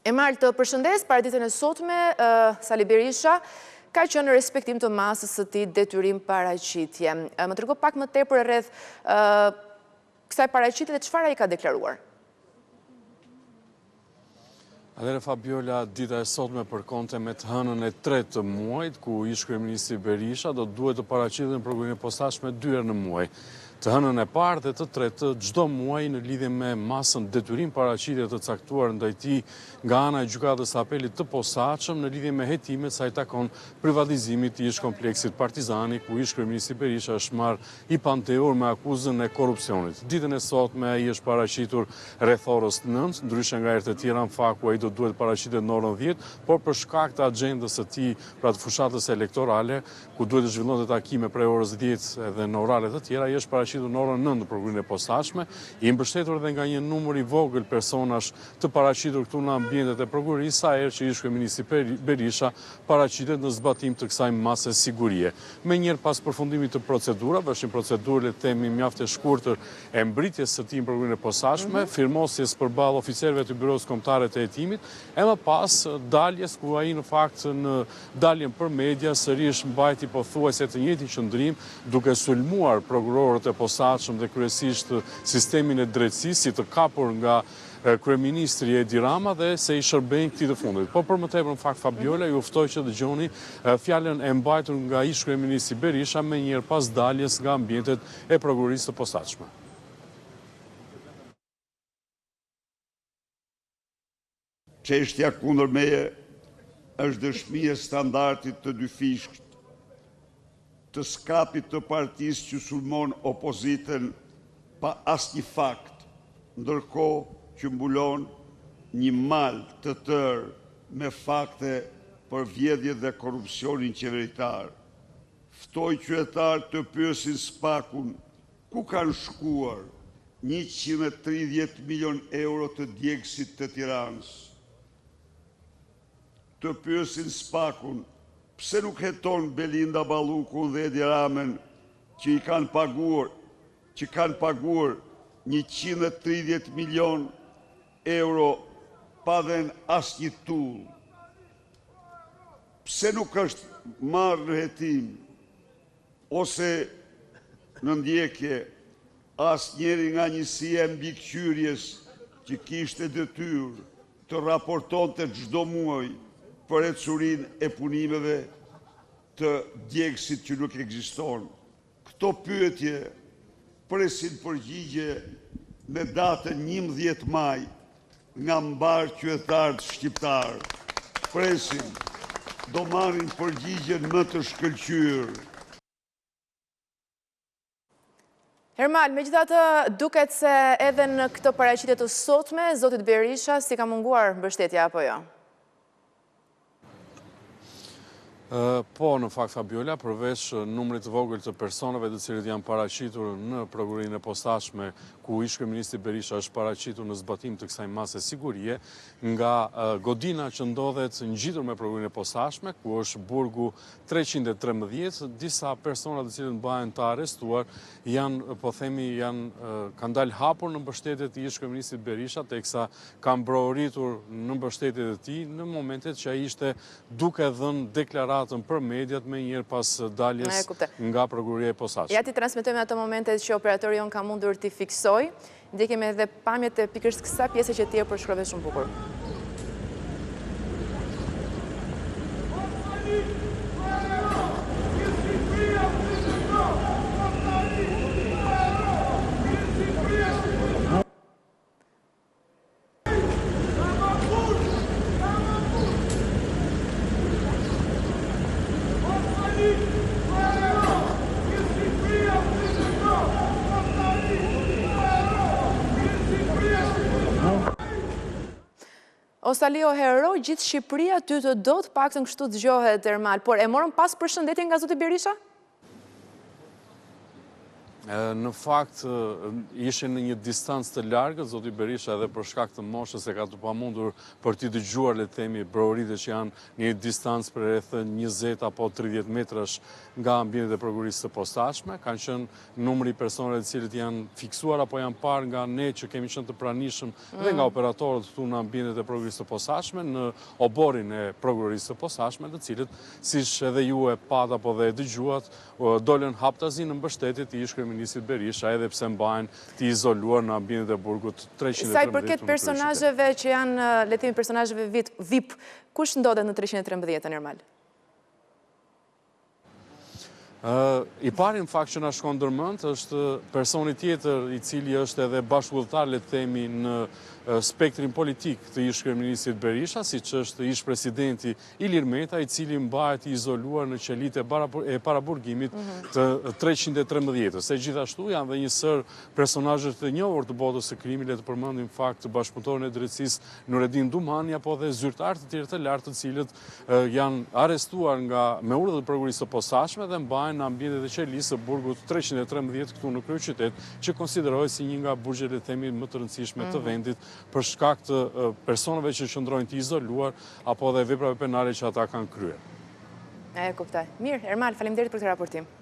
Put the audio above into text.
Emal, të përshëndes, para ditën e sotme, Sali Berisha ka qenë në respektim të masës së tij detyrim paraqitje. Më trego pak më tepër rreth kësaj paraqitje dhe çfarë ai ka deklaruar. Atëherë Fabiola, dita e sotme përkonte me të hënën e 3 të muajit, ku ish kryeministri Berisha do duhet të paraqitej në programimin e posaçme 2 herë në muaj. Të hënën e parë dhe të tretë çdo muaj në lidhje me masën detyrim paraqitje të caktuar ndaj tij nga ana e gjykatës së apelit të posaçëm në lidhje me hetimet sa i takon privatizimit të ish kompleksit Partizani, ku ish kryeministri Berisha është marrë i panteor me akuzën e korrupsionit. Ditën e sotme ai është paraqitur rreth orës 9, ndryshe nga herët e tjera në fakt ku ai do duhet paraqitet në orën 10, por për shkak të agjendës së tij, pra të fushatës elektorale, ku duhet të zhvillonte takime prej orës 10 edhe në orale të tjera, ai është paraqitur në orën 9 në programimin e posaçme, i mbështetur edhe nga një numër i vogël personash të paraqitur këtu në ambientet e prokurisë, sa herë që ish kryeministri Berisha paraqitet në zbatim të kësaj mase sigurie. Menjëherë pas përfundimit të procedurave, është një procedurë le të themi mjaft e shkurtër e mbritjes së tij në programimin e posaçme, firmosjes përballë oficerëve të Byros Kombëtare të Hetimit, e më pas daljes ku ai në fakt në daljen për media sërish mbajti pothuajse të njëjtin qëndrim, duke sulmuar prokurorët e posaçëm dhe kryesisht sistemin e drejtësisë, si të kapur nga kryeministri Edi Rama dhe se i shërbejnë këtij të fundit. Po për më tepër në fakt Fabiola, ju ftoj që dëgjoni fjalën e mbajtur nga ish kryeministri Berisha menjëherë pas daljes nga ambientet e prokurisë të posaçme. Çështja kundër meje është dëshmi e standardit të dy fishkt, të skapit të partisë që sulmon opozitën pa asnjë fakt, ndërkohë që mbulon një mal të tërë me fakte për vjedhje dhe korrupsionin qeveritar. Ftoj qytetarë të pyesin Spakun ku kanë shkuar 130 milion euro të djegësit të Tiranës. Të pyesin Spakun pse nuk heton Belinda Ballukun dhe Edi Ramën që kanë paguar 130 milion euro pa dhënë asnjë tull. Pse nuk është marrë në hetim ose në ndjekje asnjëri nga njësia e mbikëqyrjes që kishte detyrë të raportonte çdo muaj për ecurinë e punimeve të djegësit që nuk ekziston. Këto pyetje presin përgjigje me datën 11 maj nga mbar qytetarët shqiptarë. Presin, do marrin përgjigjen më të shkëlqyer. Ermal, megjithatë duket se edhe në këtë paraqitje të sotme, zotit Berisha si ka munguar mbështetja apo jo? Po, në fakt Fabiola, përveç numrit të vogël të personave të cilët janë paraqitur në programimin e posaçme, ku ish kryeministri Berisha është paraqitur në zbatim të kësaj mase sigurie, nga godina që ndodhet ngjitur me programimin e posaçme, ku është burgu 313, disa persona të cilët mbahen të arrestuar janë, po themi, kanë dalë hapur në mbështetje të ish kryeministrit Berisha, teksa kanë mbrojtur në mbështetje të tij në momentet që ai ishte duke dhënë deklaratën për mediat me njërë pas daljes nga prokuria e posaçme. Ja ti transmetojmë ato momentet që operatori jon ka mundur t'i fiksoj, ndjekim edhe pamjet e pikërisht kësaj pjese që ti e përshkrove shumë bukur. Ostalio Hero, gjithë Shqipëria ty të do të paktën kështu dëgjohet Ermal, por e morën pas përshëndetjen nga zoti Berisha? Në fakt, ishin në një distancë të largët, zoti Berisha edhe për shkak të moshës e ka të pamundur për t'i dëgjuar, le të themi, prokurorët që janë një distancë për rreth 20 apo 30 metrash nga ambientet e prokurisë të posaçme. Kanë qenë numri personave të cilët janë fiksuar apo janë parë nga ne që kemi qenë të pranishëm dhe nga operatorët këtu në ambientet e prokurisë të posaçme, në oborin e prokurisë të posaçme, të cilët, siç edhe ju e pat apo dhe e dëgjuat, dolën haptazi në mbështetje të ish kryeministit Berisha, edhe pse mbajnë të izoluar në ambientet e burgut 313. Sa i përket personazheve që janë, le të themi, personazheve VIP, kush ndodhet në 313 normal? I pari në fakt që na shkon ndërmend është personi tjetër i cili është edhe bashkëvulltar, le të themi, në spektrin politik të ish kryeministit Berisha, siç është ish presidenti Ilir Meta, i cili mbahet i izoluar në qelitë e paraburgimit të 313-ës. Se gjithashtu janë dhe një sër personazhe të njohur të botës së krimit, le të përmendim fakt bashkëpunëtorin e drejtësisë Nureddin Dumani, apo dhe zyrtar të tjerë të lartë të cilët janë arrestuar me urdhë të prokurisë së posaçme dhe mbahen në ambientet e qelisë së burgut 313 këtu në kryeqytet, që konsiderohet si një nga burgjet, le të themi, më të rëndësishme të vendit për shkak të personave që qëndrojnë të izoluar apo dhe veprave penale që ata kanë kryer. E kuptoj. Mirë, Ermal, faleminderit për këtë raportim.